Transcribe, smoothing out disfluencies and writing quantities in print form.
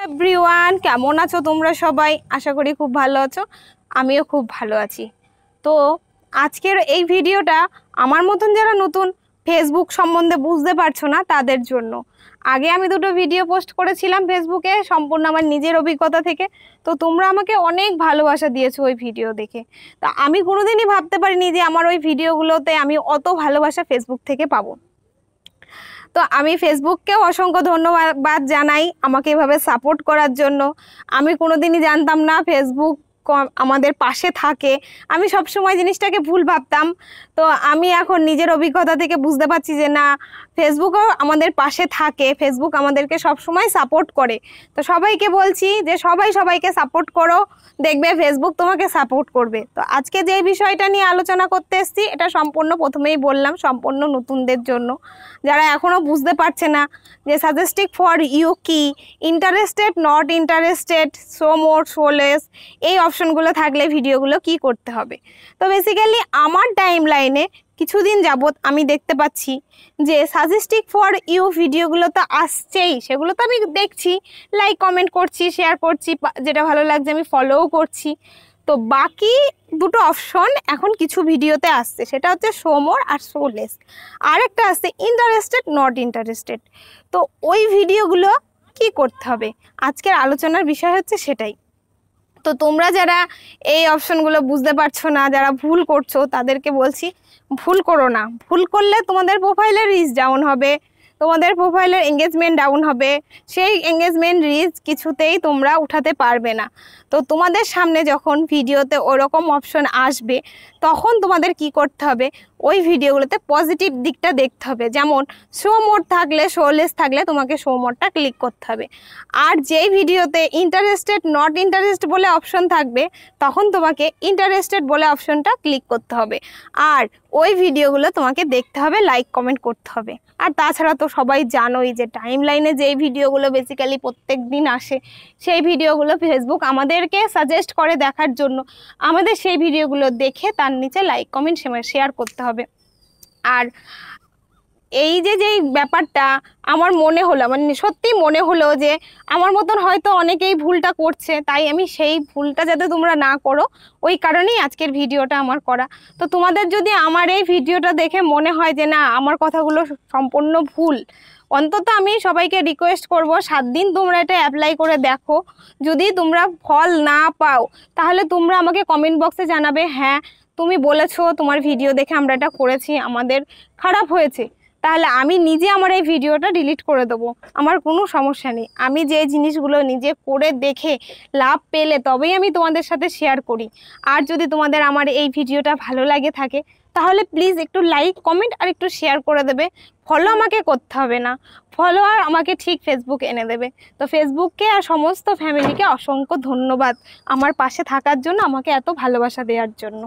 Everyone, কেমন আছো তোমরা সবাই? আশা করি খুব ভালো আছো। আমিও খুব ভালো আছি। তো আজকের এই ভিডিওটা আমার মতন যারা নতুন ফেসবুক সম্বন্ধে বুঝতে পারছো না তাদের জন্য। আগে আমি দুটো ভিডিও পোস্ট করেছিলাম ফেসবুকে, সম্পূর্ণ আমার নিজের অভিজ্ঞতা থেকে। তো তোমরা আমাকে অনেক ভালোবাসা দিয়েছো ওই ভিডিও দেখে। তা আমি কোনোদিনই ভাবতে পারিনি যে আমার ওই ভিডিওগুলোতে আমি অত ভালোবাসা ফেসবুক থেকে পাবো। তো আমি ফেসবুককেও অসংখ্য ধন্যবাদ জানাই আমাকে এভাবে সাপোর্ট করার জন্য। আমি কোনোদিনই জানতাম না ফেসবুক আমাদের পাশে থাকে। আমি সবসময় জিনিসটাকে ভুল ভাবতাম। তো আমি এখন নিজের অভিজ্ঞতা থেকে বুঝতে পারছি যে না, ফেসবুকও আমাদের পাশে থাকে, ফেসবুক আমাদেরকে সবসময় সাপোর্ট করে। তো সবাইকে বলছি যে সবাইকে সাপোর্ট করো, দেখবে ফেসবুক তোমাকে সাপোর্ট করবে। তো আজকে যে বিষয়টা নিয়ে আলোচনা করতে এসেছি, এটা সম্পূর্ণ প্রথমেই বললাম সম্পূর্ণ নতুনদের জন্য, যারা এখনও বুঝতে পারছে না যে সাজেস্টিং ফর ইউ কি, interested, not interested, show more, show less, এই অপশনগুলো থাকলে ভিডিওগুলো কি করতে হবে। তো বেসিক্যালি আমার টাইম লাইনে কিছুদিন যাবত আমি দেখতে পাচ্ছি যে সাজেস্টিং ফর ইউ ভিডিওগুলো তো আসছেই, সেগুলো তো আমি দেখছি, লাইক কমেন্ট করছি, শেয়ার করছি, যেটা ভালো লাগছে আমি ফলোও করছি। তো বাকি দুটো অপশন এখন কিছু ভিডিওতে আসছে, সেটা হচ্ছে শো মোর আর শো লেস। আর একটা আসছে ইন্টারেস্টেড, নট ইন্টারেস্টেড। তো ওই ভিডিওগুলো কি করতে হবে, আজকের আলোচনার বিষয় হচ্ছে সেটাই। তো তোমরা যারা এই অপশনগুলো বুঝতে পারছো না, যারা ভুল করছো, তাদেরকে বলছি ভুল করো না। ভুল করলে তোমাদের প্রোফাইলের রিচ ডাউন হবে, তোমাদের প্রোফাইলের এঙ্গেজমেন্ট ডাউন হবে, সেই এঙ্গেজমেন্ট রিচ কিছুতেই তোমরা উঠাতে পারবে না। তো তোমাদের সামনে যখন ভিডিওতে ওরকম অপশন আসবে, তখন তোমাদের কি করতে হবে, ওই ভিডিওগুলোতে পজিটিভ দিকটা দেখতে হবে। যেমন শো মোড থাকলে, শো লেস থাকলে তোমাকে শো মোডটা ক্লিক করতে হবে। আর যেই ভিডিওতে ইন্টারেস্টেড, নট ইন্টারেস্ট বলে অপশন থাকবে, তখন তোমাকে ইন্টারেস্টেড বলে অপশনটা ক্লিক করতে হবে। আর ওই ভিডিওগুলো তোমাকে দেখতে হবে, লাইক কমেন্ট করতে হবে। আর তাছাড়া তো সবাই জানোই যে টাইম লাইনে যেই ভিডিওগুলো বেসিক্যালি প্রত্যেক দিন আসে, সেই ভিডিওগুলো ফেসবুক আমাদেরকে সাজেস্ট করে দেখার জন্য। আমাদের সেই ভিডিওগুলো দেখে তার নিচে লাইক কমেন্ট শেয়ার করতে হবে। আর এই যেই ব্যাপারটা আমার মনে হলো, মানে সত্যি মনে হলো যে আমার মতন হয়তো অনেকেই ভুলটা করছে, তাই আমি সেই ভুলটা যাতে তোমরা না করো, ওই কারণেই আজকের ভিডিওটা আমার করা। তো তোমাদের যদি আমার এই ভিডিওটা দেখে মনে হয় যে না, আমার কথাগুলো সম্পূর্ণ ভুল, অন্তত আমি সবাইকে রিকোয়েস্ট করব 7 দিন তোমরা এটা অ্যাপ্লাই করে দেখো। যদি তোমরা ফল না পাও, তাহলে তোমরা আমাকে কমেন্ট বক্সে জানাবে হ্যাঁ তুমি বলেছো, তোমার ভিডিও দেখে আমরা এটা করেছি, আমাদের খারাপ হয়েছে। তাহলে আমি নিজে আমার এই ভিডিওটা ডিলিট করে দেবো, আমার কোনো সমস্যা নেই। আমি যে জিনিসগুলো নিজে করে দেখে লাভ পেলে তবেই আমি তোমাদের সাথে শেয়ার করি। আর যদি তোমাদের আমার এই ভিডিওটা ভালো লাগে থাকে, তাহলে প্লিজ একটু লাইক কমেন্ট আর একটু শেয়ার করে দেবে। ফলো আমাকে করতে হবে না, ফলোয়ার আমাকে ঠিক ফেসবুক এনে দেবে। তো ফেসবুককে আর সমস্ত ফ্যামিলিকে অসংখ্য ধন্যবাদ আমার পাশে থাকার জন্য, আমাকে এত ভালোবাসা দেওয়ার জন্য।